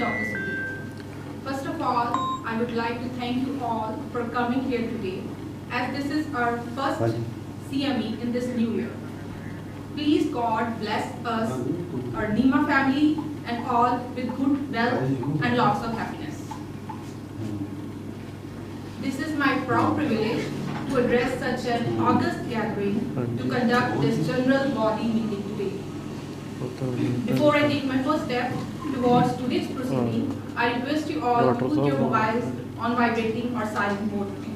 Dr. Sudhir. First of all, I would like to thank you all for coming here today, as this is our first CME in this new year. Please God bless us, our Nima family, and all with good wealth and lots of happiness. This is my proud privilege to address such an august gathering to conduct this general body meeting today. Before I take my first step towards today's proceeding, I request you all to put your mobiles on vibrating or silent mode, please.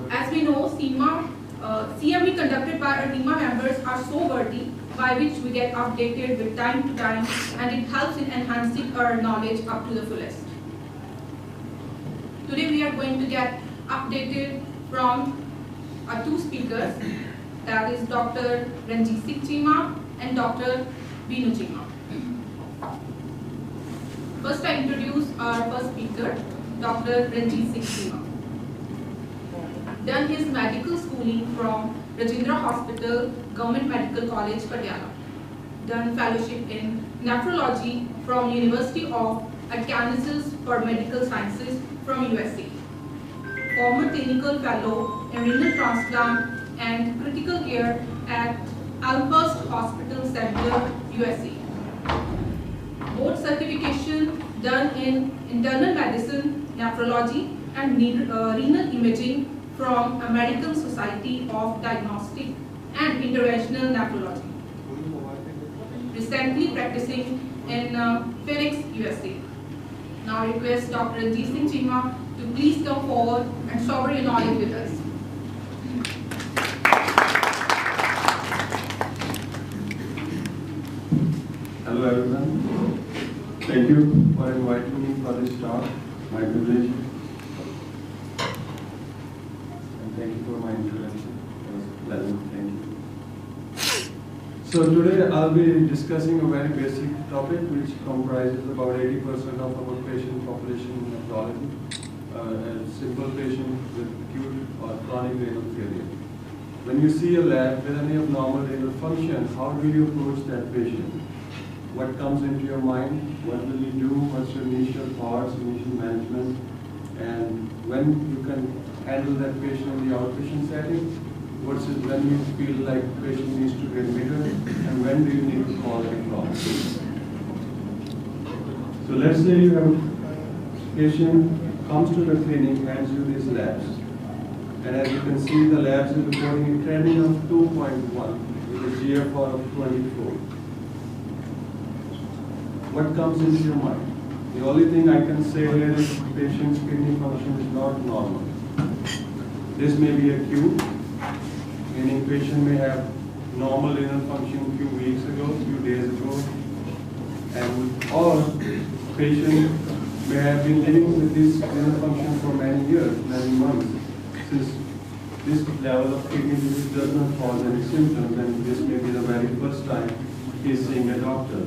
As we know, CME conducted by our NEMA members are so worthy, by which we get updated with time to time, and it helps in enhancing our knowledge up to the fullest. Today we are going to get updated from our two speakers, that is Dr. Cheema and Dr. Cheema. First I introduce our first speaker, Dr. Cheema. Done his medical schooling from Rajendra Hospital, Government Medical College, Patiala. Done fellowship in nephrology from University of Arkansas for Medical Sciences from USA. Former clinical fellow in renal transplant and critical care at Elmhurst Hospital Center, USA. Board certification done in internal medicine, nephrology, and renal imaging from American Society of Diagnostic and Interventional Nephrology. Recently practicing in Phoenix, USA. Now I request Dr. Cheema to please come forward and shower your knowledge with us. Hello everyone. Thank you for inviting me for this talk. My privilege. Thank you for my introduction. It was pleasant. Thank you. So today I'll be discussing a very basic topic which comprises about 80% of our patient population in nephrology. A simple patient with acute or chronic renal failure. When you see a lab with any abnormal renal function, how do you approach that patient? What comes into your mind? What will you do? What's your initial thoughts, initial management? And when you can handle that patient in the outpatient setting versus when you feel like the patient needs to get bigger, and when do you need to call it wrong? So let's say you have a patient comes to the clinic, hands you these labs, and as you can see, the labs are reporting a trending of 2.1 with a GFR of 24. What comes into your mind? The only thing I can say here is the patient's kidney function is not normal. This may be acute, meaning patient may have normal renal function a few weeks ago, a few days ago, or patient may have been living with this renal function for many years, many months. Since this level of kidney disease does not cause any symptoms, and this may be the very first time he is seeing a doctor.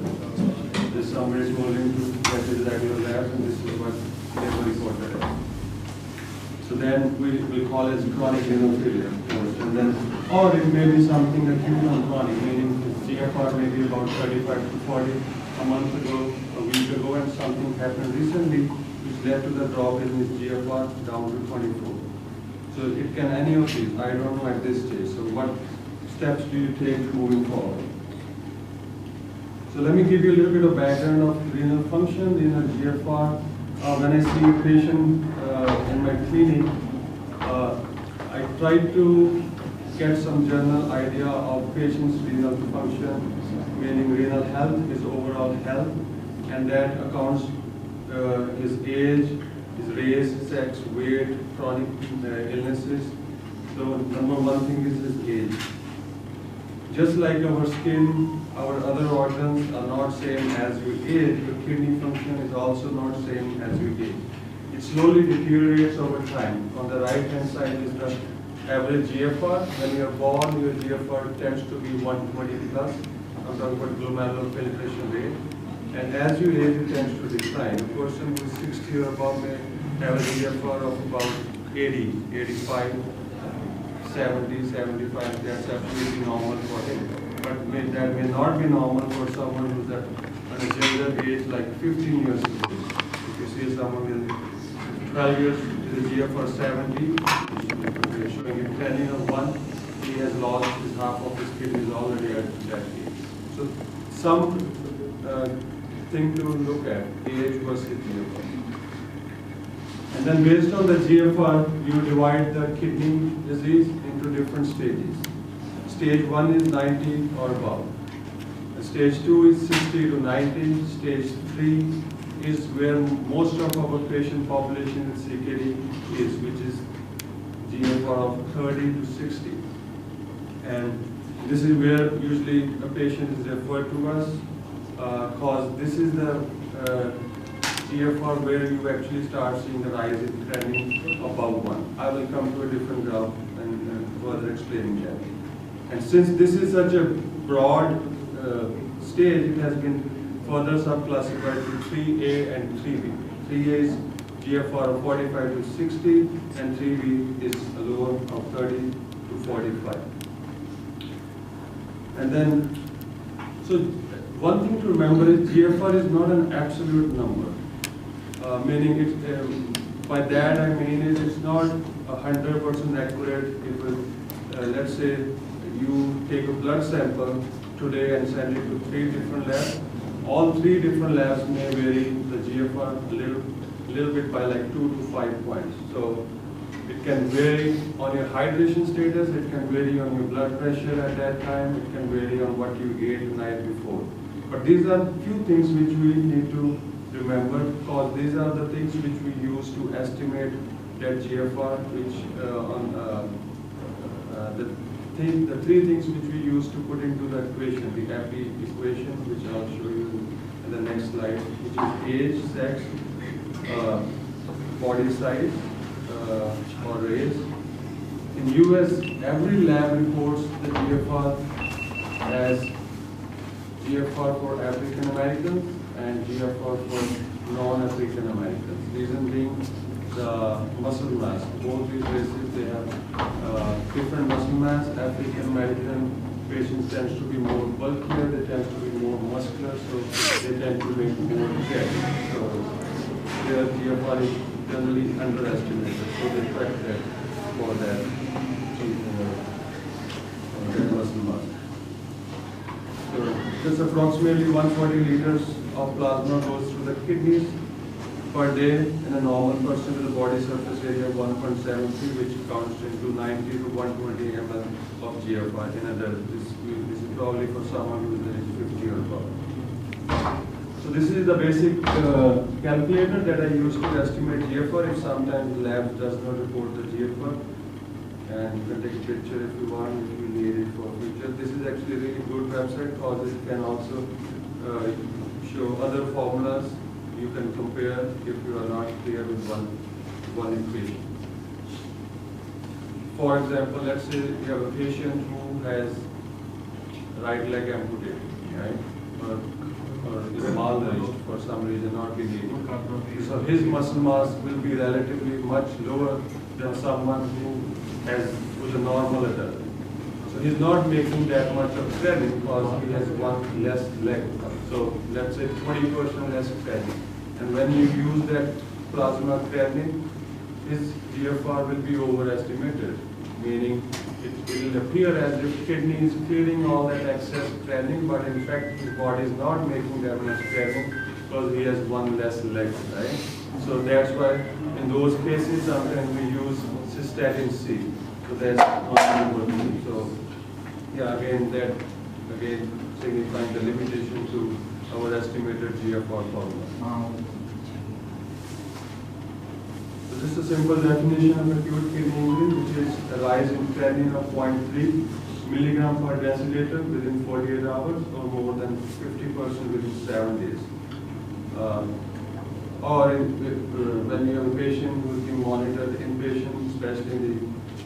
This somebody told him to get his regular labs, and this is what they were reported as. So then we will call it chronic renal failure. And then, or it may be something acute and chronic, meaning GFR may be about 35 to 40 a month ago, a week ago, and something happened recently which led to the drop in his GFR down to 24. So it can any of these, I don't know at this stage. So what steps do you take moving forward? So let me give you a little bit of background of renal function, renal GFR. When I see a patient in my clinic, I try to get some general idea of patient's renal function, meaning renal health, his overall health, and that accounts his age, his race, sex, weight, chronic illnesses. So number one thing is his age. Just like our skin, our other organs are not same as we age, your kidney function is also not same as we age. It slowly deteriorates over time. On the right hand side is the average GFR. When you are born, your GFR tends to be 120 plus. I'm talking about glomerular filtration rate. And as you age, it tends to decline. A person who is 60 or above may have a GFR of about 80, 85, 70, 75. That's absolutely normal for him. but that may not be normal for someone who's at a younger age, like 15 years of age. If you see someone with 12 years with a GFR 70, showing him 10 of 1, he has lost half of his kidneys already at that age. So some thing to look at, age versus GFR. And then based on the GFR, you divide the kidney disease into different stages. Stage 1 is 90 or above. Stage 2 is 60 to 90. Stage 3 is where most of our patient population in CKD is, which is GFR of 30 to 60. And this is where usually a patient is referred to us, because this is the GFR where you actually start seeing the rise in trending above 1. I will come to a different graph and further explaining that. And since this is such a broad stage, it has been further subclassified to 3A and 3B. 3A is GFR of 45 to 60, and 3B is a lower of 30 to 45. And then, so one thing to remember is GFR is not an absolute number. Meaning, by that I mean it's not 100% accurate. If let's say you take a blood sample today and send it to 3 different labs, all 3 different labs may vary the GFR a little bit by like 2 to 5 points. So it can vary on your hydration status, it can vary on your blood pressure at that time, it can vary on what you ate the night before. But these are few things which we need to remember, because these are the things which we use to estimate that GFR, which the 3 things which we use to put into the equation, the EPI equation, which I'll show you in the next slide, which is age, sex, body size, or race. In US, every lab reports the GFR as GFR for African Americans and GFR for non-African Americans. Reason being the muscle mass. Both these races, they have different muscle mass. African American patients tend to be more bulkier, they tend to be more muscular, so they tend to make more fat. So their GFR is generally underestimated, so they correct that for that muscle mass. So just approximately 140 liters of plasma goes through the kidneys per day in a normal person with a body surface area of 1.73, which counts into 90 to 120 ml of GFR in adults. This is probably for someone who is age 50 or above. So this is the basic calculator that I use to estimate GFR if sometimes the lab does not report the GFR. And you can take a picture if you want, if you need it for future. This is actually a really good website because it can also show other formulas you can compare if you are not clear with one equation. For example, let's say you have a patient who has right leg amputated, right? Or is malnourished for some reason, not being able. So his muscle mass will be relatively much lower than someone who's a normal adult. So he's not making that much of threading because he has one less leg. So let's say 20% less threading. And when you use that plasma threading, his GFR will be overestimated, meaning it will appear as if kidney is feeding all that excess threading, but in fact his body is not making that much threading because he has one less leg, right? So that's why in those cases sometimes we use cystatin C. So that's not working. So yeah, again signifying the limitation to our estimated GFR formula. So this is a simple definition of acute kidney injury, which is a rise in creatinine of 0.3 milligram per deciliter within 48 hours or more than 50% within 7 days. When you have a patient who is being monitored inpatient, especially in the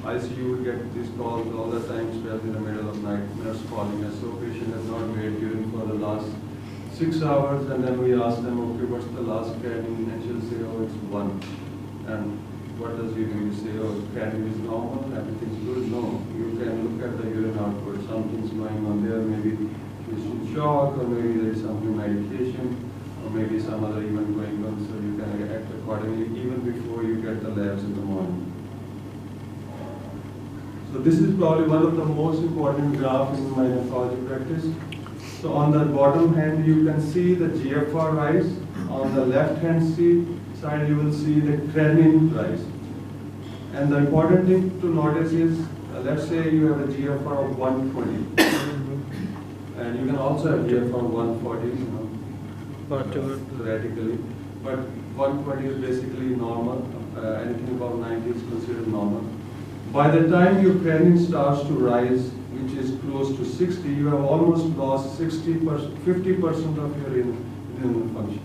ICU, we get these calls all the time, especially in the middle of night, nurse calling us, so patient has not made urine for the last 6 hours, and then we ask them, okay, what's the last creatinine? And she'll say, oh, it's 1. And what does you do? You say, oh, creatinine is normal, everything's good. No, you can look at the urine output. Something's going on there. Maybe it's in shock, or maybe there is something medication, or maybe some other event going on. So you can act accordingly even before you get the labs in the morning. So this is probably one of the most important graphs in my nephrology practice. So on the bottom hand, you can see the GFR rise. On the left hand side, you will see the creatinine rise. And the important thing to notice is, let's say you have a GFR of 120. And you can also have GFR of 140, theoretically. But 120 is basically normal. Anything above 90 is considered normal. By the time your creatinine starts to rise, which is close to 60, you have almost lost 50% of your renal function.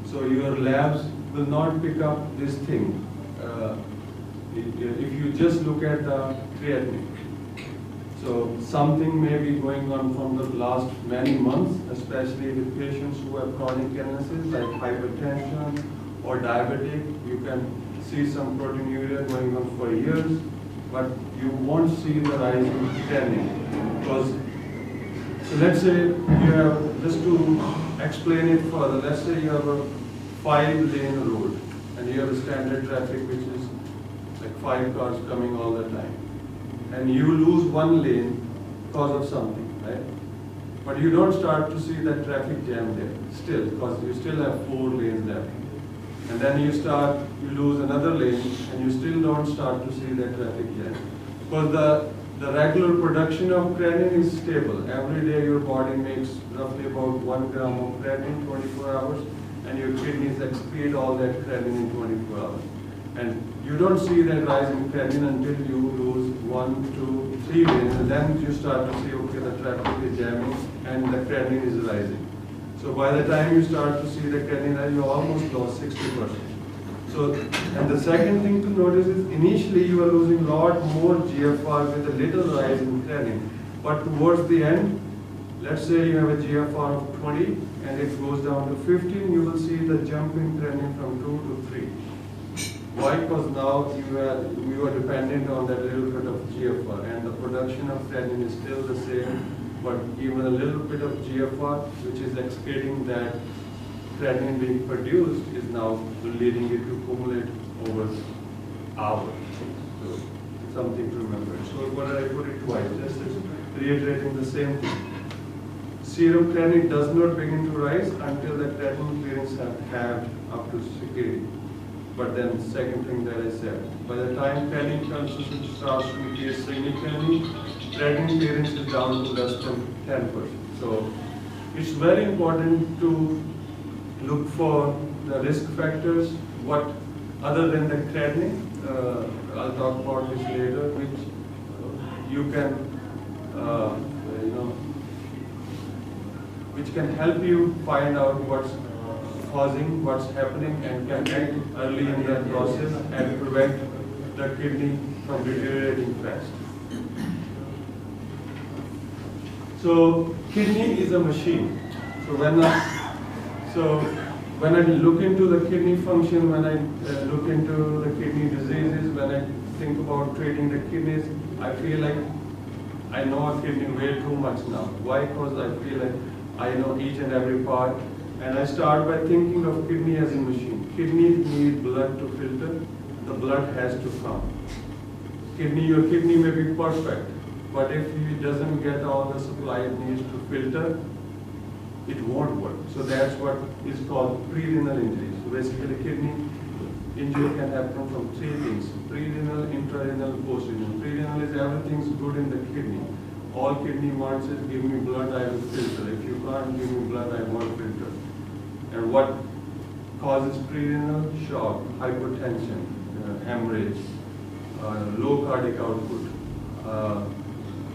So your labs will not pick up this thing. If you just look at the creatinine. So something may be going on from the last many months, especially with patients who have chronic illnesses like hypertension or diabetic. You can see some proteinuria going on for years, but you won't see the rise in creatinine. Because, so let's say you have, just to explain it further, let's say you have a 5-lane road and you have a standard traffic which is like 5 cars coming all the time. And you lose 1 lane because of something, right? But you don't start to see that traffic jam there still, because you still have 4 lanes left. And then you lose another lane, and you still don't start to see that traffic jam. Because the regular production of creatinine is stable. Every day your body makes roughly about 1 gram of creatinine 24 hours, and your kidneys excrete all that creatinine in 24 hours. And you don't see that rise in creatinine until you lose 1, 2, 3 lanes, and then you start to see, okay, the traffic is jamming and the creatinine is rising. So by the time you start to see the creatinine rise, you almost lost 60%. So, and the second thing to notice is initially you are losing a lot more GFR with a little rise in creatinine. But towards the end, let's say you have a GFR of 20 and it goes down to 15, you will see the jump in creatinine from 2 to 3. Why? Because now you are dependent on that little bit of GFR, and the production of creatinine is still the same, but even a little bit of GFR, which is excreting that creatinine being produced, is now leading it to accumulate over hours. So something to remember. So what I put it twice, just reiterating the same thing. Serum creatinine does not begin to rise until the creatinine clearance have halved up to 60. But then second thing that I said, by the time creatinine starts to increase significantly, creatinine clearance is down to less than 10%. So it's very important to look for the risk factors, what other than the creatinine, I'll talk about this later, which you can, which can help you find out what's causing, what's happening, and can act early in the process and prevent the kidney from deteriorating fast. So kidney is a machine. So when I look into the kidney function, when I look into the kidney diseases, when I think about treating the kidneys, I feel like I know a kidney way too much now. Why? Because I feel like I know each and every part. And I start by thinking of kidney as a machine. Kidneys need blood to filter. The blood has to come. Your kidney may be perfect, but if it doesn't get all the supply it needs to filter, it won't work. So that's what is called pre-renal injury. So basically kidney injury can happen from 3 things: pre-renal, intra-renal, post-renal. Pre-renal is everything's good in the kidney. All kidney wants is give me blood, I will filter. If you can't give me blood, I won't filter. And what causes pre-renal? Shock, hypotension, hemorrhage, low cardiac output,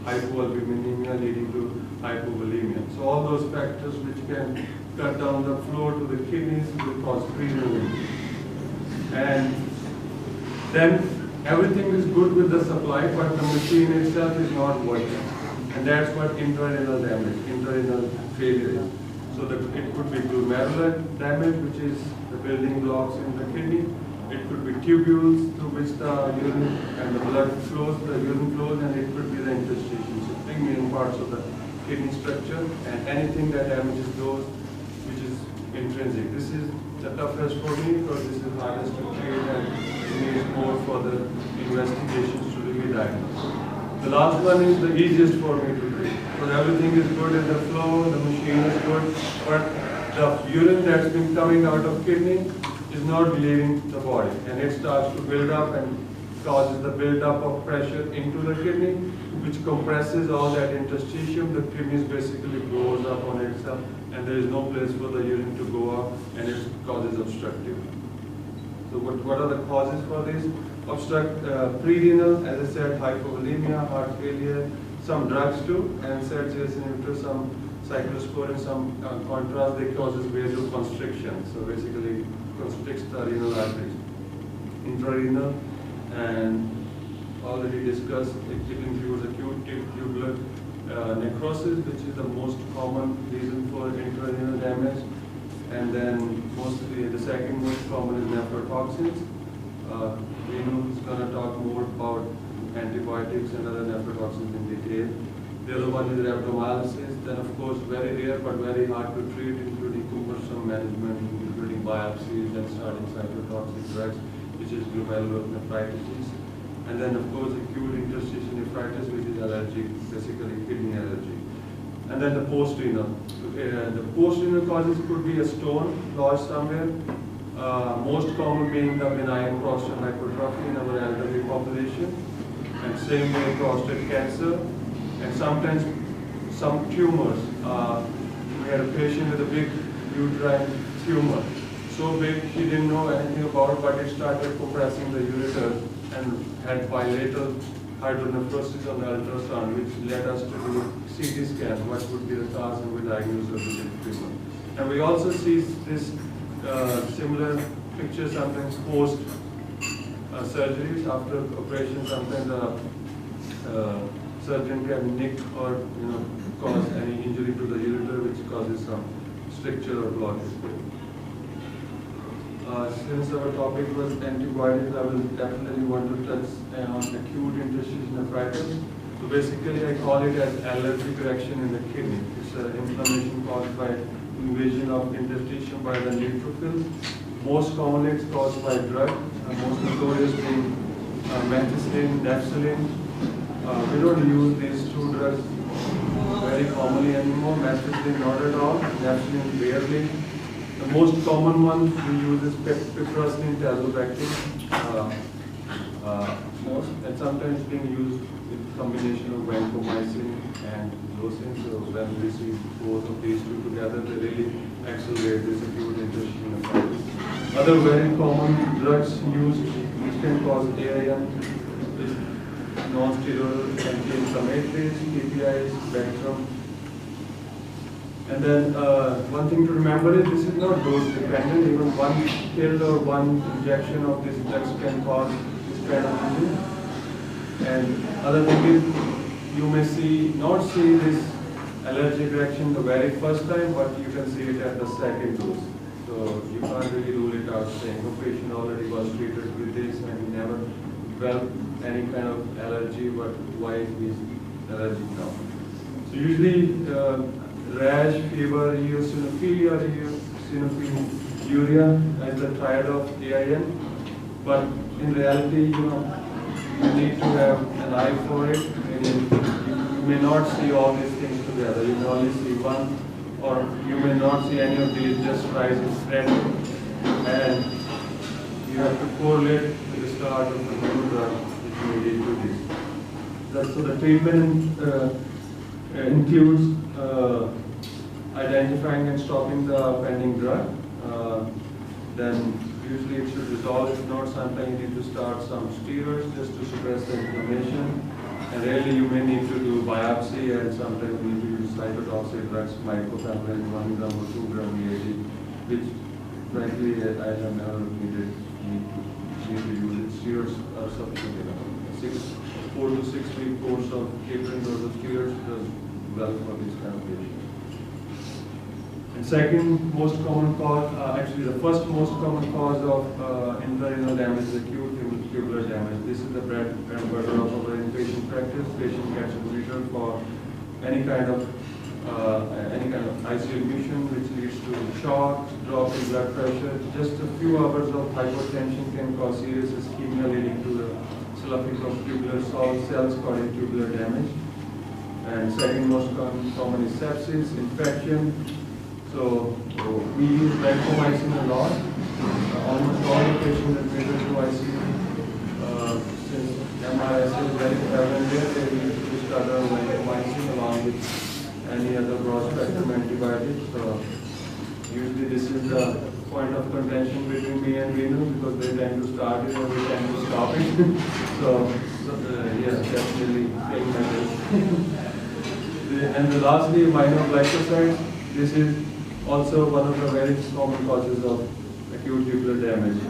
hypoalbuminemia leading to hypovolemia. So all those factors which can cut down the flow to the kidneys will cause pre-renal injury. And then everything is good with the supply, but the machine itself is not working. And that's what intrarenal damage, intrarenal failure is. So it could be glomerular damage, which is the building blocks in the kidney, It could be tubules through which the urine and the blood flows, the urine flows, and it could be the interstitium. So three main parts of the kidney structure, and anything that damages those which is intrinsic. This is the toughest for me because this is hardest to treat and needs more further investigations to really diagnose. The last one is the easiest for me to treat because everything is good in the flow, the machine is good, but the urine that's been coming out of kidney is not leaving the body, and it starts to build up and causes the build-up of pressure into the kidney, which compresses all that interstitium. The kidney basically blows up on itself, and there is no place for the urine to go up, and it causes obstructive. So what are the causes for this? Pre-renal, as I said, hypovolemia, heart failure, some drugs too, and SERGs inhibitors, some cyclosporin, some contrast, they causes vasoconstriction. So basically constricts the renal arteries. Intrarenal, and already discussed, it includes acute tubular necrosis, which is the most common reason for intrarenal damage. And then mostly the second most common is nephrotoxins. Renu is going to talk more about antibiotics and other nephrotoxins in detail. The other one is rhabdomyolysis, then of course very rare but very hard to treat, including cumbersome management, including biopsies and starting cytotoxic drugs, which is glomerulonephritis. And then of course acute interstitial nephritis, which is allergic, basically kidney allergy. And then the post-renal. The post-renal causes could be a stone lodged somewhere, most common being the benign prostate hypertrophy in our elderly population, and same way prostate cancer, and sometimes some tumors. We had a patient with a big uterine tumor, so big she didn't know anything about, but it started compressing the ureter and had bilateral hydronephrosis on the ultrasound, which led us to do CT scan, what would be the cause, and we diagnosed her with the tumor. And we also see this similar picture sometimes post surgeries, after operation. Sometimes surgeon can nick or cause any injury to the ureter, which causes some stricture or blockage. Since our topic was antibiotics, I will definitely want to touch on acute interstitial nephritis. So basically, I call it as allergic reaction in the kidney. It's an inflammation caused by invasion of interstitium by the neutrophils. Most commonly, it's caused by drug. Most notorious being methicillin, nafcillin. We don't use these two drugs very commonly anymore. Methicillin not at all. Nafcillin barely. The most common one we use is piperacillin, tazobactam, and sometimes being used with combination of vancomycin and leucin. So when we see both of these two together, they really accelerate this acute interstitial nephritis. Other very common drugs used which can cause AIN is non-steroidal anti-inflammatories, PPIs, Bactrim. And then one thing to remember is this is not dose dependent. Even one pill or one injection of this drugs can cause this kind of injury. And other thing is you may not see this allergic reaction the very first time, but you can see it at the second dose. So you can't really rule it out saying the patient already was treated with this and he never developed any kind of allergy, but why he is allergic now. So usually rash, fever, eosinophilia, eosinophiliuria as the triad of AIN, but in reality, you need to have an eye for it. You may not see all these things together. You may only see one, or you may not see any of these just rise in trend, and you have to correlate with the start of the new drug which may lead to this. So the treatment includes identifying and stopping the offending drug. Then usually it should resolve. If not, sometimes you need to start some steroids just to suppress the inflammation. And really you may need to do biopsy, and sometimes you need to use cytotoxic drugs, mycophenolate 1 gram or 2 gram EAD, which frankly I have never need to use it. Steroids are sufficient. 4 to 6 week course of tapering dose of steroids does well for this kind of patient. And second most common cause, actually the first most common cause of intrarenal damage is acute tubular damage. This is the bread and butter of our inpatient practice. Patient gets admitted for any kind of ICU admission, which leads to shock, drop in blood pressure. Just a few hours of hypotension can cause serious ischemia, leading to the sloughing of tubular cells causing tubular damage. And second most common is sepsis, infection. So we use vancomycin a lot. Almost all the patients admitted to ICU, since MRS is very prevalent there, they need to start on vancomycin along with any other broad spectrum antibiotics. So usually this is the point of contention between me and Venu, because they tend to start it and we tend to stop it. so yeah, definitely take measures. And lastly, minor glycosides. This is also one of the very common causes of acute tubular damage.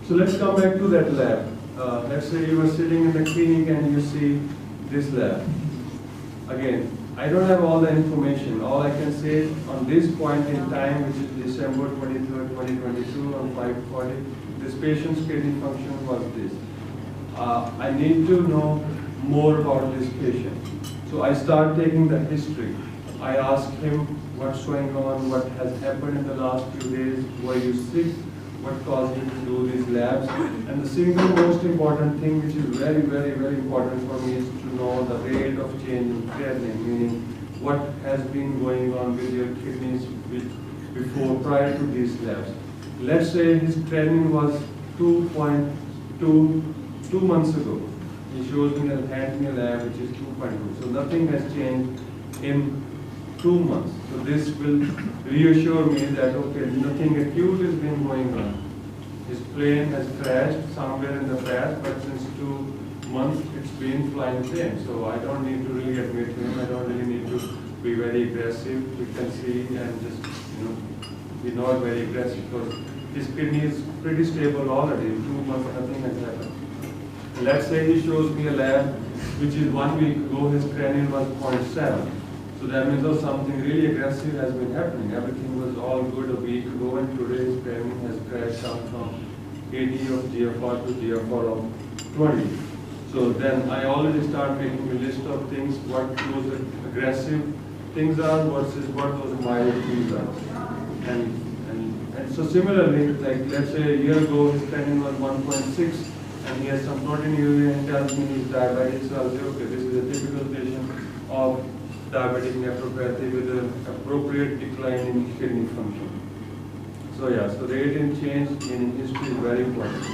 So let's come back to that lab. Let's say you are sitting in the clinic and you see this lab. Again, I don't have all the information. All I can say on this point in time, which is December 23rd, 2022 on 5:40, this patient's kidney function was this. I need to know more about this patient. So I start taking the history. I ask him what's going on, what has happened in the last few days, were you sick, what caused you to do these labs. And the single most important thing, which is very, very, very important for me, is to know the rate of change in creatinine, meaning what has been going on with your kidneys before, prior to these labs. Let's say his creatinine was 2.2 2 months ago. He shows me a hand lab which is 2.2. So nothing has changed in 2 months. So this will reassure me that okay, nothing acute has been going on. His plane has crashed somewhere in the past, but since 2 months it's been flying plane. So I don't need to really admit him. I don't really need to be very aggressive. We can see and just be not very aggressive, because his kidney is pretty stable already. In 2 months nothing has happened. Let's say he shows me a lab which is 1 week ago, his creatinine was 0.7. So that means that something really aggressive has been happening. Everything was all good a week ago, and today his creatinine has crashed down from 80 of GFR to GFR of 20. So then I already start making a list of things, what those aggressive things are versus what those mild things are. And so similarly, like let's say a year ago his creatinine was 1.6, and he has some proteinuria and tells me he's diabetic, so I'll say, okay, this is a typical patient of diabetic nephropathy with an appropriate decline in kidney function. So yeah, so rate in change in history is very important.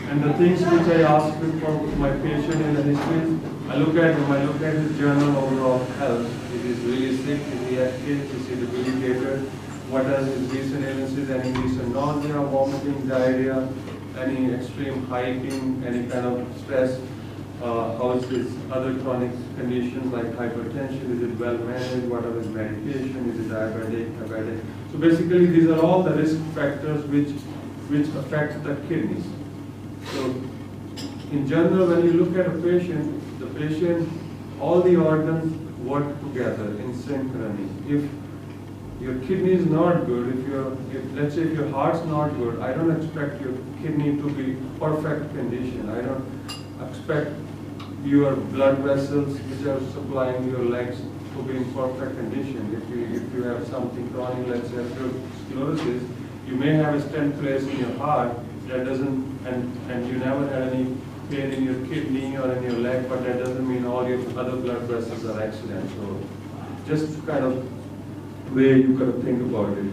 And the things which I ask for my patient in the history, I look at him, I look at his journal overall health. If he's really sick, is he active, is he debilitated, what are his recent illnesses, any recent nausea, vomiting, diarrhea, any extreme hiking, any kind of stress, how is his other chronic conditions like hypertension, is it well managed, what are his medication, is it diabetic, diabetic. So basically these are all the risk factors which affect the kidneys. So in general, when you look at a patient, the patient, all the organs work together in synchrony. If your kidney is not good, let's say if your heart's not good, I don't expect your kidney to be perfect condition. I don't expect your blood vessels which are supplying your legs to be in perfect condition. If you have something chronic, let's say atherosclerosis, you may have a stent placed in your heart that doesn't, and you never had any pain in your kidney or in your leg, but that doesn't mean all your other blood vessels are excellent. So just kind of way you could think about it.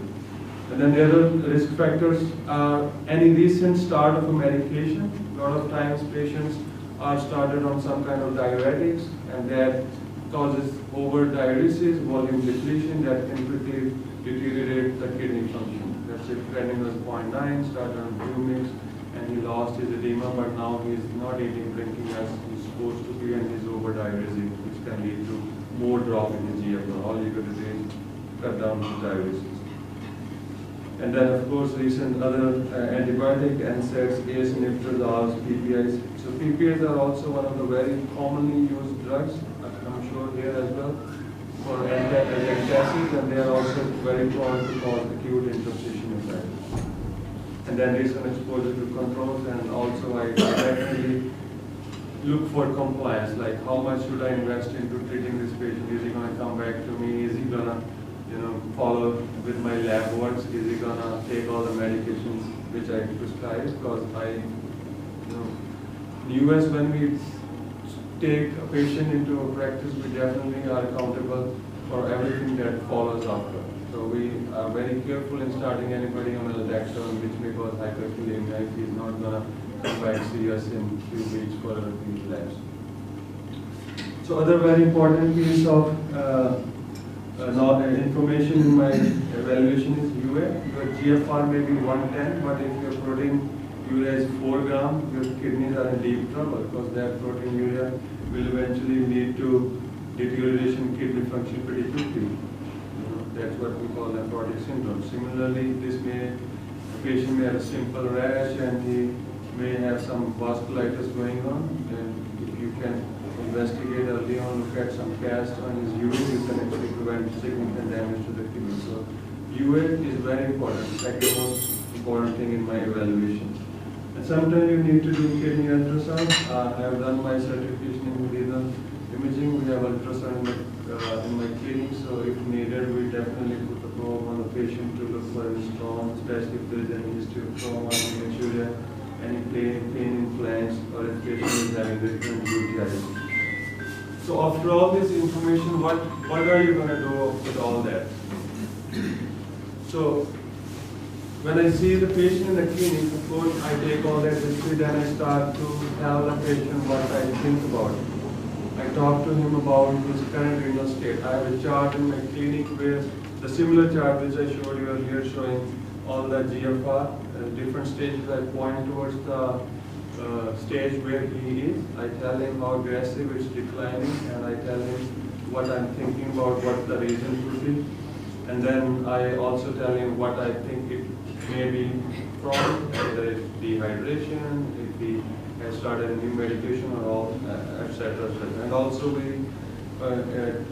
And then the other risk factors are any recent start of a medication. A lot of times patients are started on some kind of diuretics, and that causes over-diuresis, volume depletion that can quickly deteriorate the kidney function. Let's say creatinine was 0.9, started on Bumix, and he lost his edema, but now he's not eating, drinking as he's supposed to be, and he's over-diuretic, which can lead to more drop in his GFR. All you got to do is cut down his diuresis. And then, of course, recent other antibiotic, NSAIDs, ACE inhibitors, ARBs, PPIs. So PPIs are also one of the very commonly used drugs, I'm sure here as well. for antacids, and they are also very prone to cause acute interstitial effect. And then recent exposure to controls, and also I definitely look for compliance, like how much should I invest into treating this patient? Is he going to come back to me? Is he going to, follow with my lab works? Is he going to take all the medications which I prescribe? Because in US, when we take a patient into a practice, we definitely are accountable for everything that follows after. So we are very careful in starting anybody on Aldosterone, which may cause hyperkalemia if he's not going to come back to see us in a few weeks for a repeat labs. So other very important piece of information in my evaluation is UA. Your GFR may be 110, but if your protein urea is 4 gram, your kidneys are in deep trouble because that protein urea will eventually lead to deterioration in kidney function pretty quickly. That's what we call nephrotic syndrome. Similarly, the patient may have a simple rash and he may have some vasculitis going on, and if you can investigate early on, look at some cast on his urine, you can actually prevent significant damage to the kidney. So UA is very important, second most important thing in my evaluation. And sometimes you need to do kidney ultrasound. I have done my certification in renal imaging. We have ultrasound in my clinic, so if needed, we definitely put the probe on the patient to look for any storm, especially if there is any history of trauma, hematuria, any pain in flanks, or if patient is having recurrent UTI. So after all this information, what are you going to do with all that? So when I see the patient in the clinic, of course, I take all that history, then I start to tell the patient what I think about it. I talk to him about his current renal state. I have a chart in my clinic where the similar chart which I showed you earlier showing all the GFR, different stages. I point towards the stage where he is. I tell him how aggressive it's declining, and I tell him what I'm thinking about, what the reason could be. And then I also tell him what I think it may be from, whether it's dehydration, if he has started a new medication or all, etc. And also we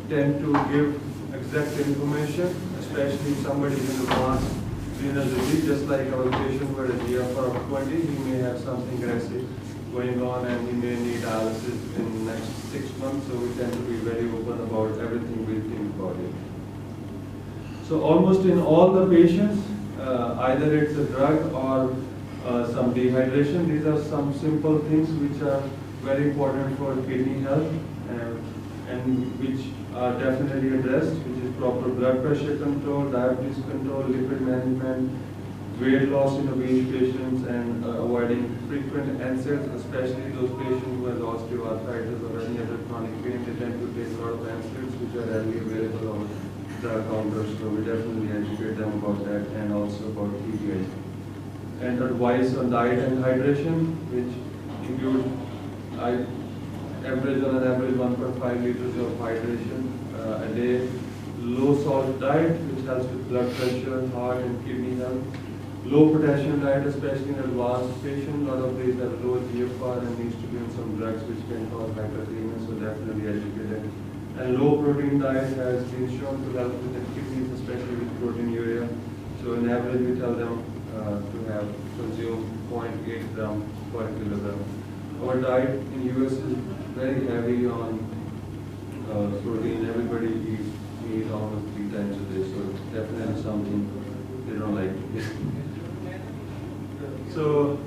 tend to give exact information, especially if somebody is in advanced renal disease, just like our patient who had a GFR of 20, he may have something aggressive going on and he may need dialysis in the next 6 months, so we tend to be very open about everything we think about it. So almost in all the patients, either it's a drug or some dehydration. These are some simple things which are very important for kidney health and which are definitely addressed, which is proper blood pressure control, diabetes control, lipid management, weight loss in obese patients, and avoiding frequent NSAIDs, especially those patients who have osteoarthritis or any other chronic pain. They tend to take a lot of NSAIDs which are readily available on the counters, so we definitely educate them about that and also about TBI. And advice on diet and hydration, which include average on an average 1.5 liters of hydration a day, low salt diet, which helps with blood pressure, heart and kidney health, low potassium diet, especially in advanced patients. A lot of these have low GFR and needs to be on some drugs which can cause hyperkalemia, so definitely educate them. And low protein diet has been shown to help with the kidneys, especially with protein urea. So on average, we tell them to have consume 0.8 gram per kilogram. Our diet in US is very heavy on protein. Everybody eats meat almost 3 times a day, so definitely something they don't like to eat. So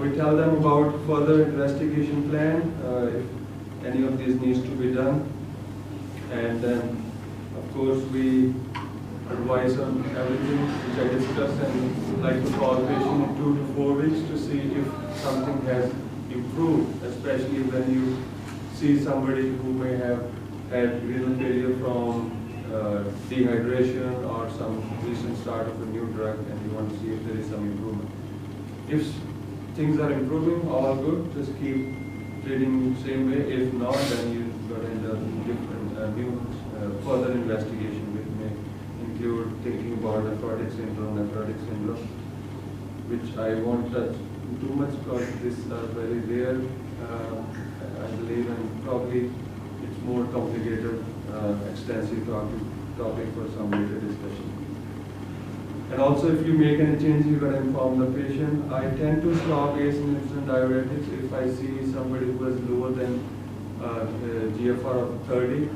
we tell them about further investigation plan if any of these needs to be done, and then of course we advise on everything which I discussed, and like to call patient in 2 to 4 weeks to see if something has improved, especially when you see somebody who may have had renal failure from dehydration or some recent start of a new drug, and you want to see if there is some improvement. If things are improving, all good, just keep treating the same way. If not, then you got into different new further investigation, which may include thinking about nephrotic syndrome, which I won't touch too much because these are very rare, I believe, and probably it's more complicated, extensive topic for some later discussion. And also, if you make any change, you gotta inform the patient. I tend to stop ACE inhibitors and diuretics if I see somebody who has lower than GFR of 30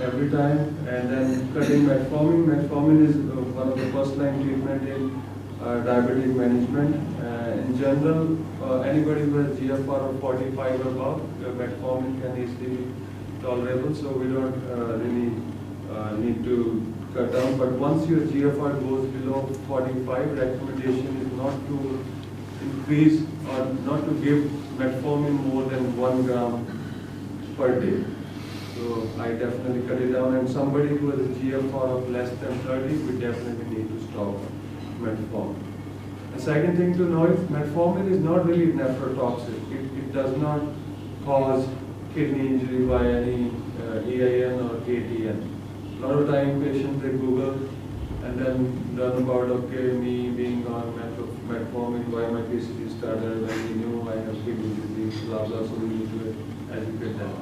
every time, and then cutting metformin. Metformin is one of the first line treatment in diabetic management. In general, anybody who has GFR of 45 or above, metformin can easily be tolerable, so we don't really need to cut down. But once your GFR goes below 45, recommendation is not to increase or not to give metformin more than 1 gram per day. So I definitely cut it down, and somebody who has a GFR of less than 30, we definitely need to stop metformin. The second thing to know is metformin is not really nephrotoxic. It does not cause kidney injury by any EIN or ATN. A lot of time patients, they Google and then learn about, okay, me being on metformin, why my PCD started, when we knew I have kidney disease, blah, blah, so we need to educate them.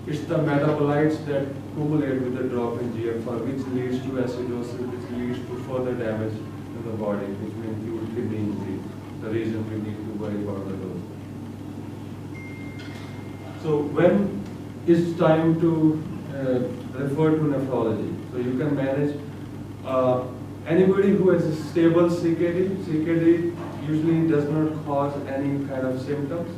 It's the metabolites that accumulate with the drop in GFR, which leads to acidosis, which leads to further damage in the body, which may include kidney injury. The reason we need to worry about the dose. So when it's time to refer to nephrology, so you can manage anybody who has a stable CKD. CKD usually does not cause any kind of symptoms.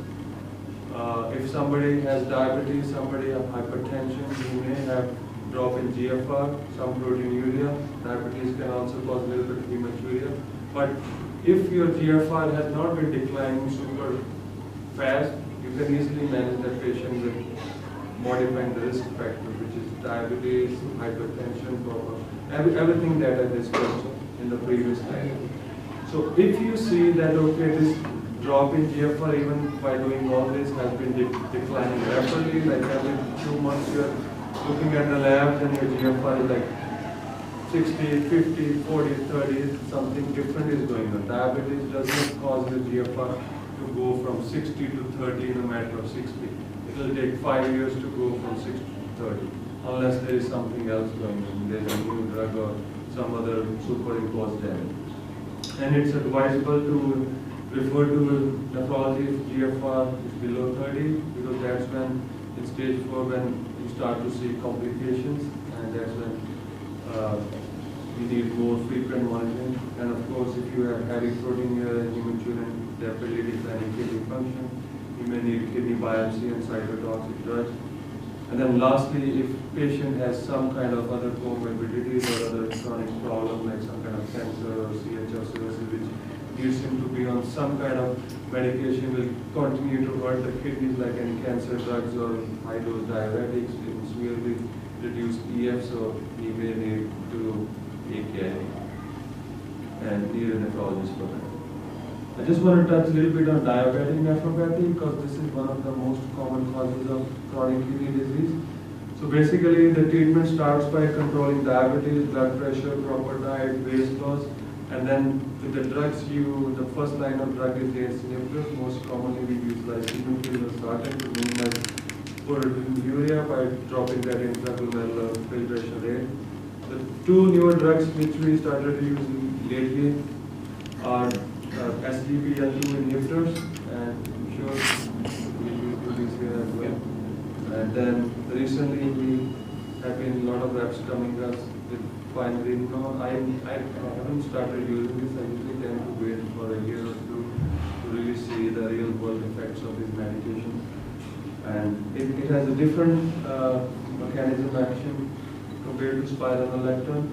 If somebody has diabetes, somebody has hypertension, you may have drop in GFR, some proteinuria. Diabetes can also cause a little bit of hematuria. But if your GFR has not been declining super fast, you can easily manage that patient with modifying the risk factors, which is diabetes, hypertension, everything that I discussed in the previous slide. So if you see that, okay, this drop in GFR, even by doing all this, has been declining rapidly, like every 2 months you're looking at the labs and your GFR is like 60, 50, 40, 30, something different is going on. Diabetes does not cause the GFR to go from 60 to 30 in a matter of 60. It will take 5 years to go from 60 to 30, unless there is something else going on. There's a new drug or some other superimposed damage. And it's advisable to refer to nephrology if GFR is below 30, because that's when, in stage 4, when you start to see complications, and that's when we need more frequent monitoring. And of course, if you have heavy proteinuria and hematuria, rapidly declining kidney function, you may need kidney biopsy and cytotoxic drugs. And then lastly, if patient has some kind of other comorbidities or other chronic problem, like some kind of cancer or CHF cirrhosis, which needs him to be on some kind of medication, will continue to hurt the kidneys, like any cancer drugs or high-dose diuretics, it will severely reduce EF, so he may need to take care and need a nephrologist for that. I just want to touch a little bit on diabetic nephropathy, because this is one of the most common causes of chronic kidney disease. So basically, the treatment starts by controlling diabetes, blood pressure, proper diet, weight loss, and then with the drugs, the first line of drug is ACE inhibitors. Most commonly, we use glycemic sartan to minimize proteinuria by dropping that intraglomerular filtration rate. The 2 newer drugs which we started using lately are SGLT2 inhibitors, and I'm sure we use these here as well. And then recently we have been a lot of reps coming us with finally, I haven't started using this. I usually tend to wait for a year or 2 to really see the real world effects of this medication. And it has a different mechanism action compared to spironolactone,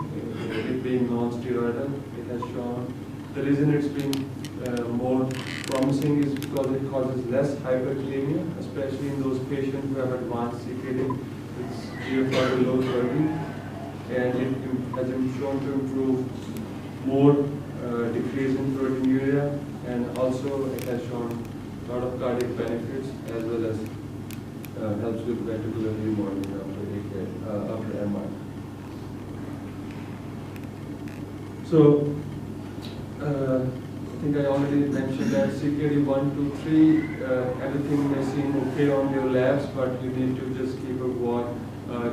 it being non-steroidal. It has shown the reason it's been more promising is because it causes less hyperkalemia, especially in those patients who have advanced CKD with GFR below 30, and it has been shown to improve more decrease in proteinuria, and also it has shown a lot of cardiac benefits as well as helps with ventricular remodeling after MI. So think I already mentioned that CKD 1, 2, 3, everything may seem okay on your labs, but you need to just keep a watch.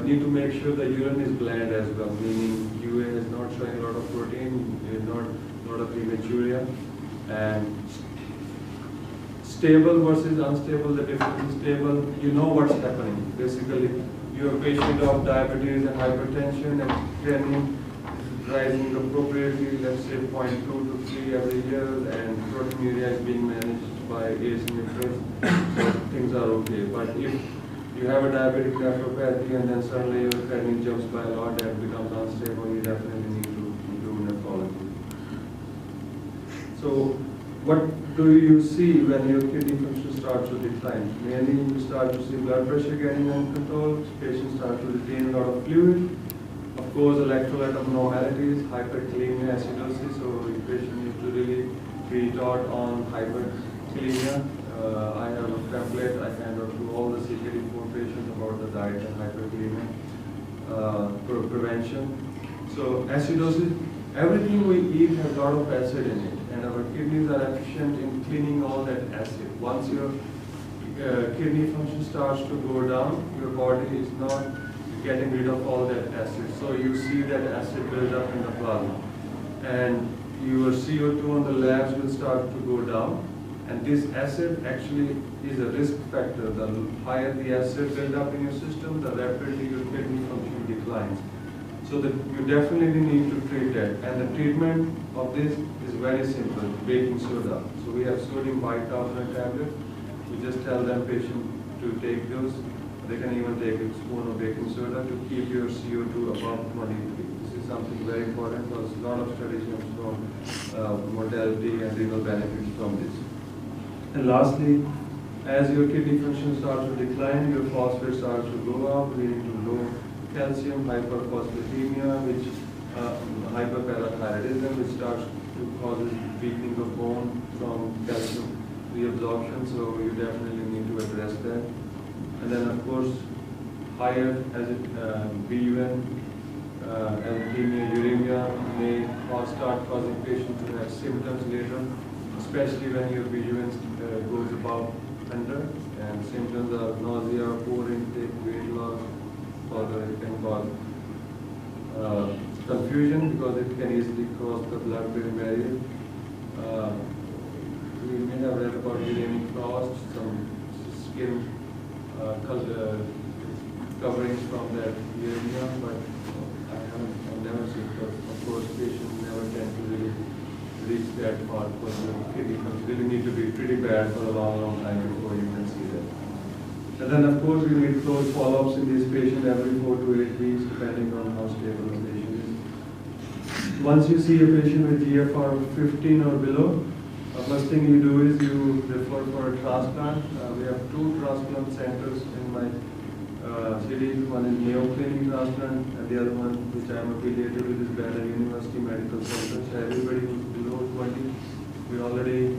Need to make sure the urine is bland as well, meaning UA is not showing a lot of protein, is not a lot of hematuria, and stable versus unstable, the difference is stable, you know what's happening. Basically, you're a patient of diabetes and hypertension and creatinine rising appropriately, let's say 0.2 to 3 every year, and proteinuria is being managed by ACE inhibitors, so things are okay. But if you have a diabetic nephropathy and then suddenly your creatinine jumps by a lot and becomes unstable, you definitely need to do nephrology. So what do you see when your kidney function starts to decline? Mainly you start to see blood pressure getting uncontrolled, patients start to retain a lot of fluid. Of course, electrolyte abnormalities, hyperkalemia, acidosis, so the patient needs to really be taught on hyperkalemia. I have a template, I kind of do all the CKD4 patients about the diet and hyperkalemia prevention. So acidosis, everything we eat has a lot of acid in it, and our kidneys are efficient in cleaning all that acid. Once your kidney function starts to go down, your body is not getting rid of all that acid. So you see that acid build up in the plasma. And your CO2 on the labs will start to go down. And this acid actually is a risk factor. The higher the acid build up in your system, the rapidly your kidney function declines. So that you definitely need to treat that. And the treatment of this is very simple, baking soda. So we have sodium bicarbonate tablet. We just tell them patient to take those. They can even take a spoon of baking soda to keep your CO2 above 23. This is something very important because a lot of studies have shown mortality and renal benefits from this. And lastly, as your kidney function starts to decline, your phosphate starts to go up, leading to low calcium, hyperphosphatemia, which hyperparathyroidism, which starts to cause weakening of bone from calcium reabsorption. So you definitely need to address that. And then, of course, higher BUN, anemia, uremia may start causing patients to have symptoms later, especially when your BUN goes above 100, and symptoms are nausea, poor intake, weight loss. Further, it can cause confusion because it can easily cross the blood-brain barrier. We may have read about uremic frost, some skin coverings from that uremia, but I've never seen, because of course patients never tend to really reach that part because the kidney function really need to be pretty bad for a long time before you can see that. And then of course we need close follow-ups in these patients every 4 to 8 weeks depending on how stable the patient is. Once you see a patient with GFR 15 or below, first thing you do is you refer for a transplant. We have 2 transplant centers in my city. One is Mayo Clinic transplant, and the other one, which I am affiliated with, is Banner University Medical Center. So everybody who's below 20, we already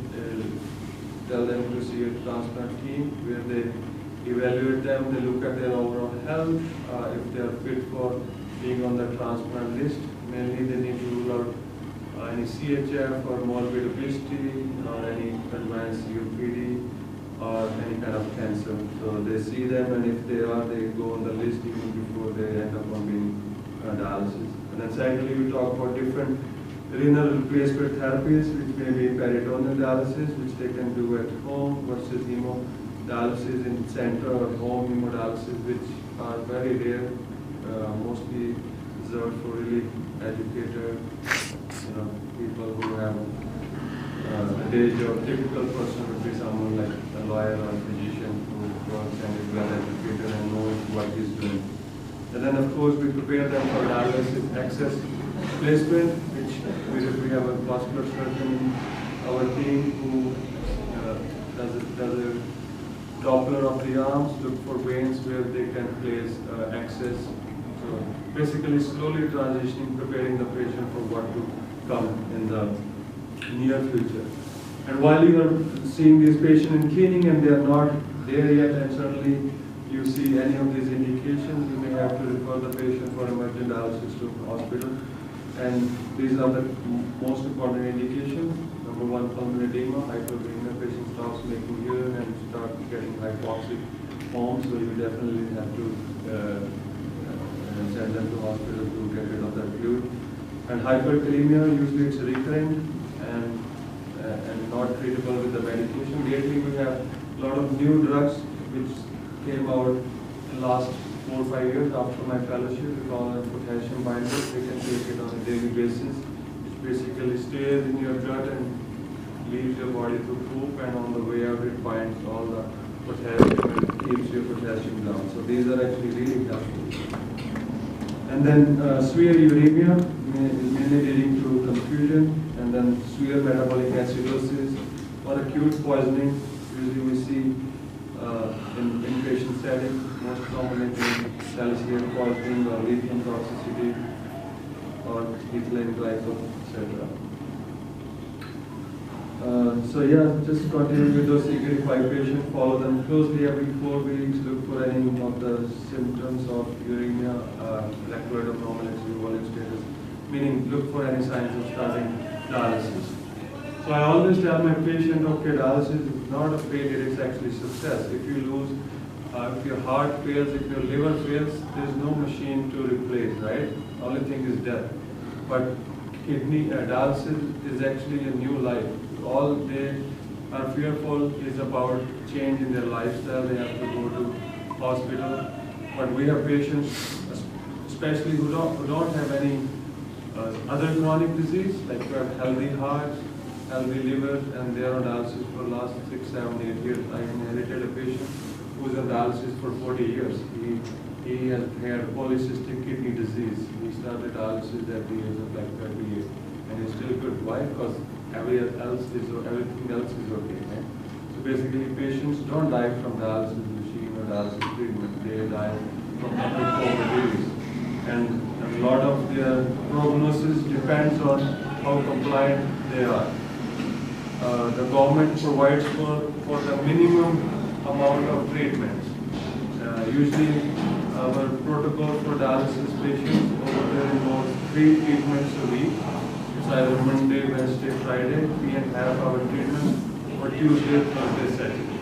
tell them to see a transplant team where they evaluate them, they look at their overall health, if they are fit for being on the transplant list. Mainly they need to rule out any CHF or morbid obesity or any advanced COPD or any kind of cancer. So they see them, and if they are, they go on the list even before they end up on being dialysis. And then secondly, we talk about different renal replacement therapies, which may be peritoneal dialysis, which they can do at home, versus hemodialysis in center or home hemodialysis, which are very rare, mostly reserved for really educated people who have a day job. Typical person would be someone like a lawyer or a physician who works and is well educated and knows what he's doing. And then of course we prepare them for dialysis access placement, which we have a vascular surgeon in our team who does a Doppler of the arms, look for veins where they can place access. So basically slowly transitioning, preparing the patient for what to come in the near future. And while you are seeing this patient in cleaning and they are not there yet, and certainly you see any of these indications, you may have to refer the patient for emergent dialysis to hospital. And these are the most important indications. Number one, pulmonary edema, hyperkalemia. Patient stops making urine and start getting hypoxic foam, so you definitely have to send them to hospital to get rid of that fluid. And hyperkalemia, usually it's recurrent and not treatable with the medication. Lately we have a lot of new drugs which came out in the last 4 or 5 years after my fellowship. We call them potassium binders. We can take it on a daily basis. It basically stays in your gut and leaves your body through poop, and on the way out it binds all the potassium and keeps your potassium down. So these are actually really helpful. And then severe uremia is mainly leading to confusion, and then severe metabolic acidosis or acute poisoning. Usually we see in inpatient setting, most commonly calcium poisoning or lithium toxicity or ethylene glycol, etc. So yeah, just continue with those CKD5 patients, follow them closely every 4 weeks, look for any of the symptoms of uremia, electrolyte abnormality, volume status, meaning look for any signs of starting dialysis. So I always tell my patient, okay, dialysis is not a failure, it's actually success. If you lose, if your heart fails, if your liver fails, there's no machine to replace, right? Only thing is death. But kidney dialysis is actually a new life. All they are fearful is about change in their lifestyle. They have to go to hospital. But we have patients, especially who don't have any other chronic disease, like who have healthy hearts, healthy livers, and they are on dialysis for the last 6, 7, 8 years. I inherited a patient who was on dialysis for 40 years. He had polycystic kidney disease. He started dialysis at the age of like 38, and he's still good. Why? Because everything else is okay. Right? So basically, patients don't die from dialysis machine or dialysis treatment. They die from other comorbidities, and a lot of their prognosis depends on how compliant they are. The government provides for the minimum amount of treatments. Usually, our protocol for dialysis patients over there involves 3 treatments a week. It's either Monday, Wednesday, Friday, 3.5 hour treatment, or Tuesday, Thursday, Saturday.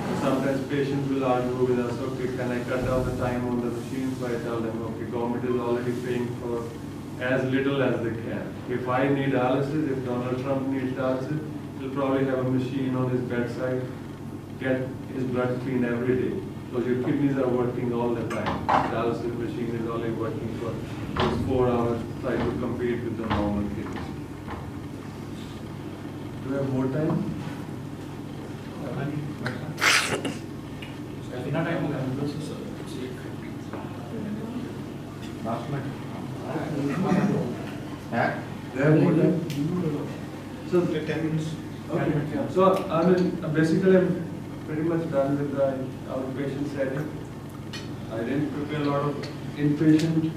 So sometimes patients will argue with us, okay, can I cut down the time on the machine? So I tell them, okay, government is already paying for as little as they can. If I need dialysis, if Donald Trump needs dialysis, he'll probably have a machine on his bedside, get his blood cleaned every day. Because your kidneys are working all the time. Dialysis machine is only working for those 4 hours, try to compete with the normal kidneys. Do we have more time? They have more time? So 10 minutes. Okay. So I mean, basically I'm pretty much done with the outpatient setting. I didn't prepare a lot of inpatient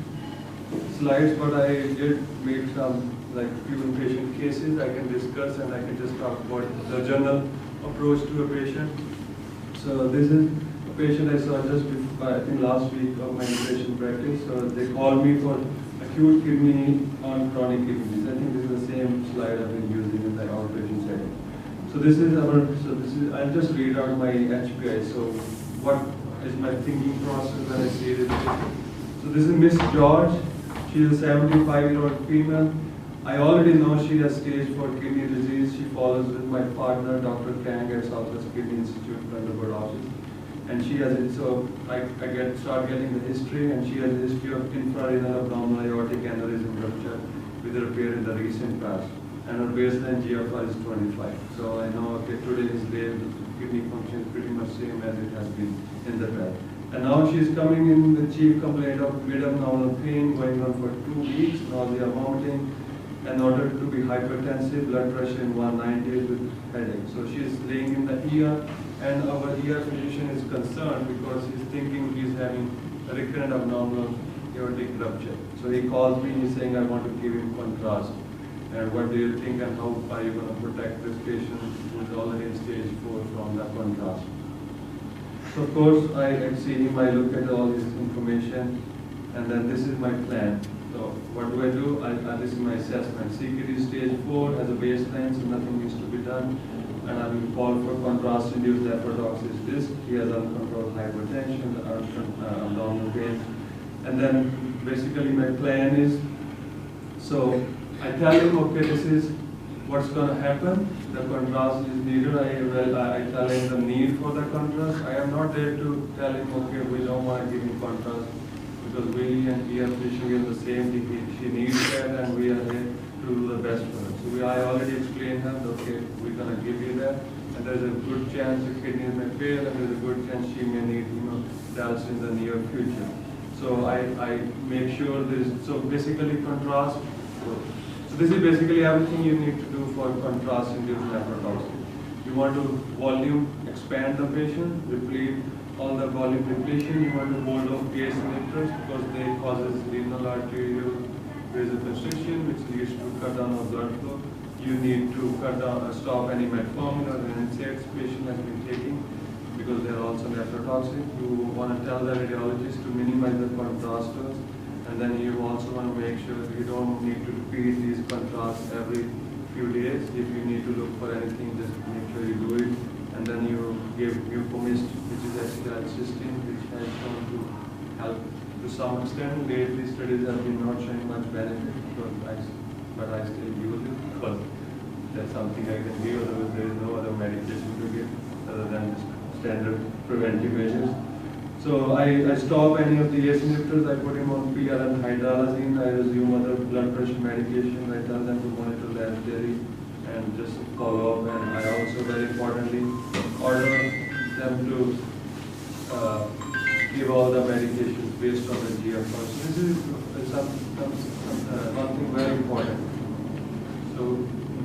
slides, but I did make some like few inpatient cases I can discuss, and I can just talk about the general approach to a patient. So this is a patient I saw just before, I think last week of my inpatient practice. So they called me for acute kidney on chronic kidney disease. I think this is the same slide I've been using in the outpatient setting. So this is I'll just read out my HPI. So what is my thinking process when I see this patient? So this is Miss George. She is a 75-year-old female. I already know she has stage 4 kidney disease. She follows with my partner, Dr. Kang at Southwest Kidney Institute, Thunderbird office. And she has it, so I start getting the history, and she has a history of infrarenal abdominal aortic aneurysm rupture with repair in the recent past. And her baseline GFR is 25. So I know, okay, today's day, the kidney function is pretty much same as it has been in the past. And now she is coming in with chief complaint of mid-abdominal pain going on for 2 weeks, nausea, vomiting, in order to be hypertensive, blood pressure in 190 with headache. So she is laying in the ER, and our ER physician is concerned because he's thinking he's having a recurrent abdominal aortic rupture. So he calls me, he's saying, I want to give him contrast. And what do you think, and how are you going to protect this patient who is already in stage 4 from that contrast? So of course, I see him, I look at all his information, and then this is my plan. So what do? This is my assessment. CKD stage 4 has a baseline, so nothing needs to be done. And I will call for contrast-induced nephrotoxis disc. He has uncontrolled hypertension, abdominal pain. And then basically my plan is, so I tell him, okay, this is what's going to happen. The contrast is needed. I tell him the need for the contrast. I am not there to tell him, okay, we don't want to give him contrast because we and we are pushing in the same thing. She needs that and we are here to do the best for her. So I already explained her, okay, we're going to give you that. And there's a good chance your kidneys may fail and there's a good chance she may need dialysis in the near future. So I make sure this, so basically contrast. So this is basically everything you need to do for contrast-induced nephrotoxicity. You want to volume expand the patient, deplete all the volume depletion. You want to hold off gas inhibitors because they causes renal arterial vasoconstriction, which leads to cut down of blood flow. You need to cut down, stop any metformin or NSAIDs patient has been taking because they are also nephrotoxic. You want to tell the radiologist to minimize the contrast dose. And then you also want to make sure you don't need to repeat these contrasts every few days. If you need to look for anything, just make sure you do it. And then you give mucomist, which is acetylcysteine, which has shown to help to some extent. Lately, studies have been not showing much benefit, but I still use it because that's something I can give. Otherwise, there is no other medication to give other than just standard preventive measures. So I stop any of the ACE inhibitors, I put him on PRN hydrolazine, I resume other blood pressure medication, I tell them to monitor labs daily and just follow up. And I also, very importantly, order them to give all the medications based on the GFR. So this is something very important. So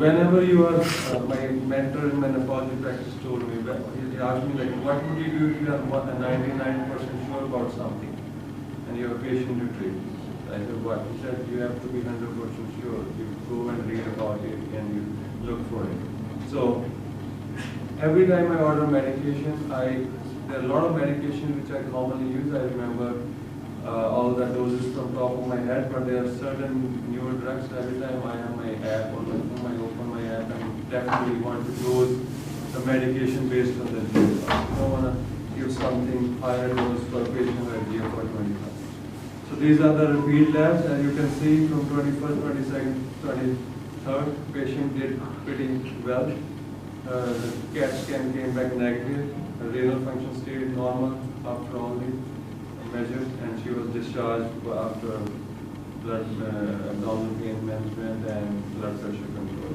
whenever you are, my mentor in my nephrology practice told me, he asked me like, what would you do if you are 99% sure about something and you have a patient to treat? I said, what? He said, you have to be 100% sure. You go and read about it and you look for it. So every time I order medication, there are a lot of medications which I commonly use. I remember all the doses from top of my head, but there are certain newer drugs. Every time I have my app on my phone, I open my app and definitely want to dose the medication based on the GFR. I don't want to give something higher dose for a patient who has GFR 25. So these are the repeat labs, and you can see from 21st, 22nd, 23rd, patient did pretty well. The CAT scan came back negative. The renal function stayed normal after all the measures, and she was discharged after blood abdominal pain management and blood pressure control.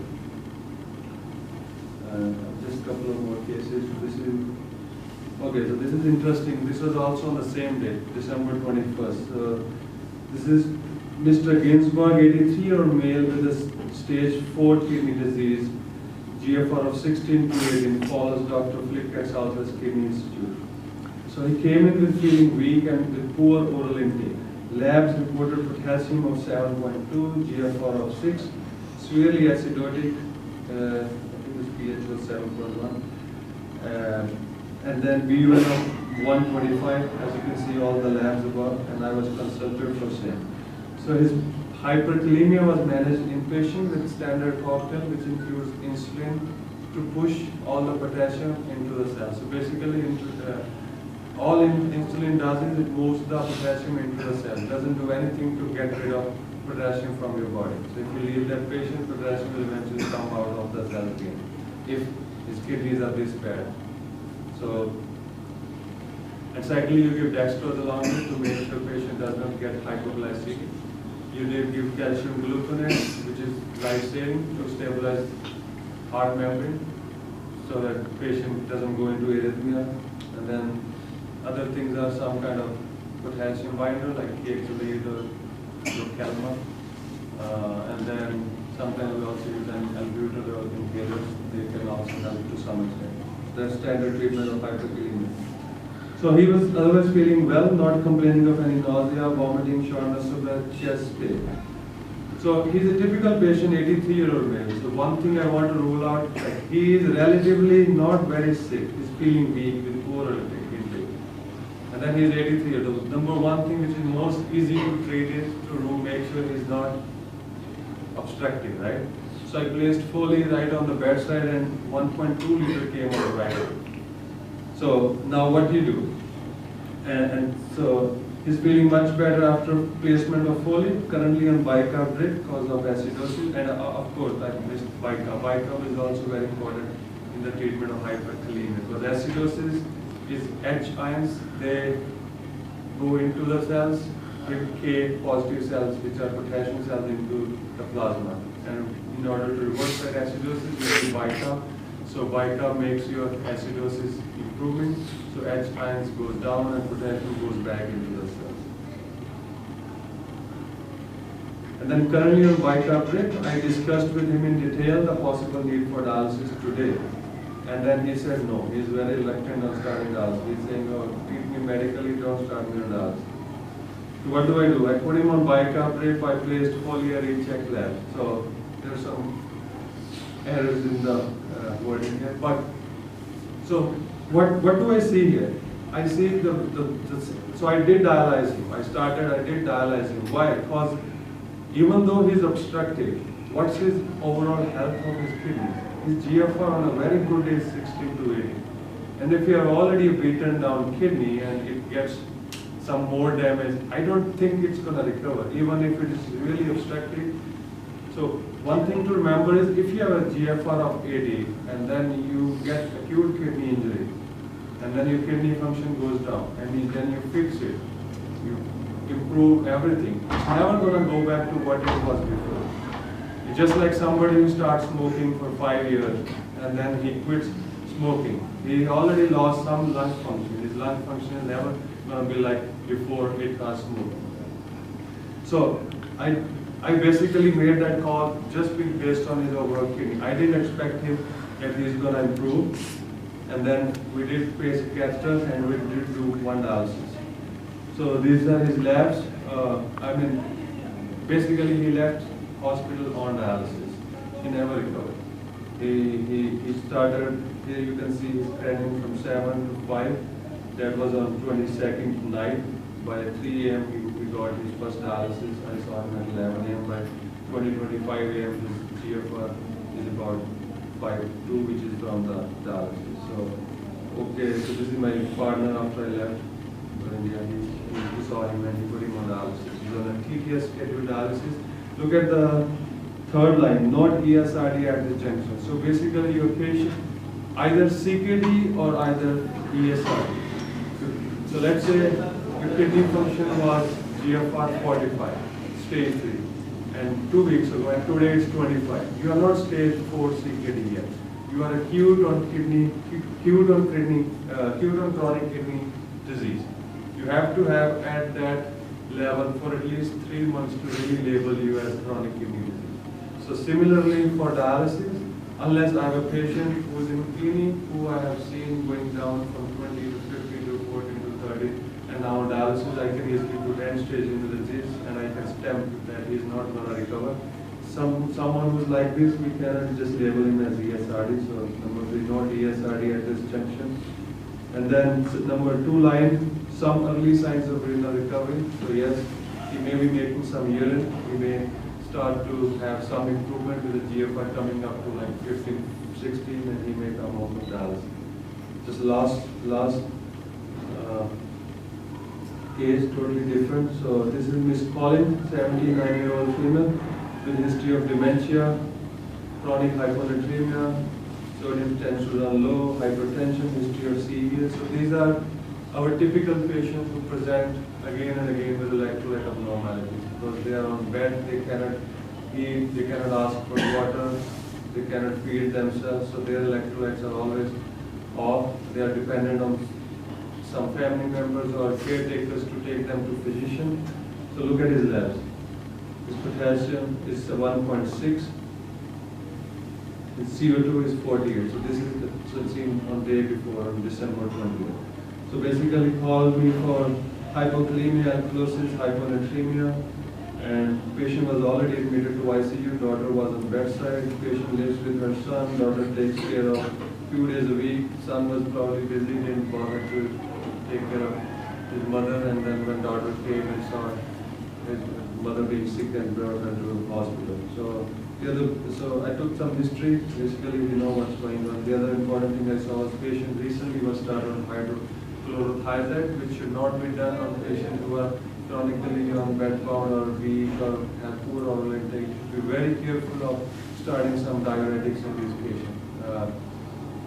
Just a couple of more cases. This is okay. So this is interesting. This was also on the same day, December 21st. This is Mr. Ginsburg, 83-year-old male with a stage 4 kidney disease, GFR of 16 to 18, follows Dr. Flick at Southwest Kidney Institute. So he came in with feeling weak and with poor oral intake. Labs reported potassium of 7.2, GFR of 6, severely acidotic, I think his pH was 7.1, and then BUN of 125, as you can see all the labs above, and I was consulted for same. So his hyperkalemia was managed inpatient with standard cocktail, which includes insulin to push all the potassium into the cell. So basically, all insulin does is it moves the potassium into the cell. It doesn't do anything to get rid of potassium from your body. So if you leave that patient, potassium will eventually come out of the cell again, if his kidneys are this bad. So, and secondly, you give dextrose along with to make sure patient does not get hypoglycemic. You did give calcium gluconate, which is life-saving to stabilize heart membrane, so that patient doesn't go into arrhythmia. And then other things are some kind of potassium binder like Kexolate or Calma. And then sometimes we also use an albuterol inhalers. They can also help to some extent. That's standard treatment of hyperkalemia. So he was otherwise feeling well, not complaining of any nausea, vomiting, shortness of breath, chest pain. So he's a typical patient, 83-year-old male. So one thing I want to rule out, like he is relatively not very sick. He's feeling weak with poor intake. And then he's 83 years old. Number one thing which is most easy to treat is to make sure he's not obstructing, right? So I placed Foley right on the bedside and 1.2 liter came out right. So now what do you do? And so he's feeling much better after placement of Foley, currently on bicarb drip because of acidosis, and of course I missed bicarb. Bicarb is also very important in the treatment of hyperkalemia because acidosis is H ions, they go into the cells with K positive cells which are potassium cells into the plasma, and in order to reverse that acidosis you need bicarb. So bicarb makes your acidosis improving, so H ions goes down and potassium goes back into the cells. And then currently on bicarb drip, I discussed with him in detail the possible need for dialysis today. And then he said no, he's very reluctant on starting dialysis. He's saying, oh, treat me medically, don't start me on dialysis. So what do? I put him on bicarb drip, I placed Foley recheck lab. So there's some errors in the wording here. But so what do I see here? I see so I did dialyze him. I did dialyze him. Why? Because even though he's obstructive, what's his overall health of his kidneys? His GFR on a very good day is 16 to 18. And if you have already a beaten down kidney and it gets some more damage, I don't think it's going to recover, even if it is really obstructive. So one thing to remember is if you have a GFR of 80 and then you get acute kidney injury and then your kidney function goes down and then you fix it, you improve everything, it's never going to go back to what it was before. It's just like somebody who starts smoking for 5 years and then he quits smoking. He already lost some lung function. His lung function is never going to be like before it can't smoke. So I basically made that call just based on his overall kidney. I didn't expect him that he's going to improve. And then we did place a catheter and we did do one dialysis. So these are his labs. Basically he left hospital on dialysis. He never recovered. He started, here you can see he's trending from 7 to 5. That was on 22nd night. By 3 a.m. we got his first dialysis. I saw him at 11 a.m. By 20:25 a.m. his GFR is about 5.2, which is from the dialysis. So, okay, so this is my partner after I left India. He saw him and he put him on dialysis. He's on a TTS scheduled dialysis. Look at the third line, not ESRD at this junction. So basically your patient either CKD or either ESRD. So let's say your kidney function was GFR 45, stage 3, and 2 weeks ago, and today it's 25. You are not stage 4 CKD yet. You are acute on chronic kidney disease. You have to have at that level for at least 3 months to really label you as chronic kidney disease. So similarly for dialysis, unless I have a patient who is in clinic who I have seen going down from 20 to 50 to 40 to 30, and now dialysis I can easily put end stage into the disease and I can stamp that he is not going to recover. Someone who's like this, we cannot just label him as ESRD, so number 3, not ESRD at this junction. And then number 2 line, some early signs of renal recovery. So yes, he may be making some urine, he may start to have some improvement with the GFR coming up to like 15, 16, and he may come off of dialysis. Just last case, totally different. So this is Miss Collins, 79-year-old female with history of dementia, chronic hyponatremia, sodium tends to run low, hypertension, history of CES. So these are our typical patients who present again and again with electrolyte abnormalities because they are on bed, they cannot eat, they cannot ask for water, they cannot feed themselves, so their electrolytes are always off. They are dependent on some family members or caretakers to take them to physician. So look at his labs. His potassium is 1.6. His CO2 is 48. So this is the seen on day before, on December 20th. So basically called me for hypokalemia, alkalosis, hyponatremia, and patient was already admitted to ICU, daughter was on bedside, patient lives with her son, daughter takes care of few days a week, son was probably busy, didn't bother to take care of his mother, and then when daughter came and saw his mother being sick and brought her to the hospital. So so I took some history. Basically, we know what's going on. The other important thing I saw was patient recently was started on hydrochlorothiazide, which should not be done on patients who are chronically on bed bound or weak or have poor oral intake. You should be very careful of starting some diuretics in these patients.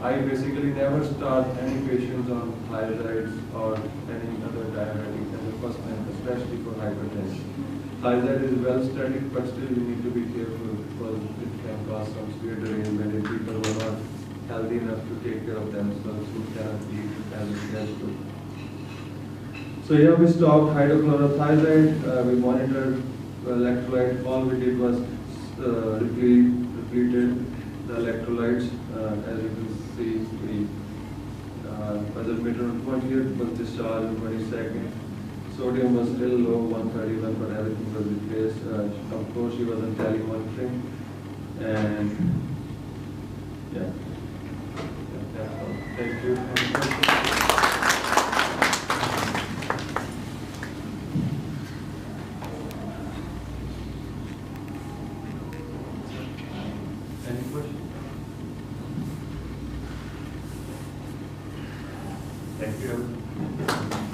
I basically never start any patients on thiazides or any other diuretics as a first line, especially for hypertension. Thiazide is well studied, but still you need to be careful because it can cause some severe derangement in people who are not healthy enough to take care of themselves, who cannot eat as it has to. So here we stopped hydrochlorothiazide, we monitored electrolyte. All we did was repleted the electrolytes. As you can see, we was admitted on 20th, was discharged on 22nd. Sodium was still low, 131, but everything was replaced. Of course, she was on telemonitoring, and yeah, that's all. Thank you. Any questions? Thank you.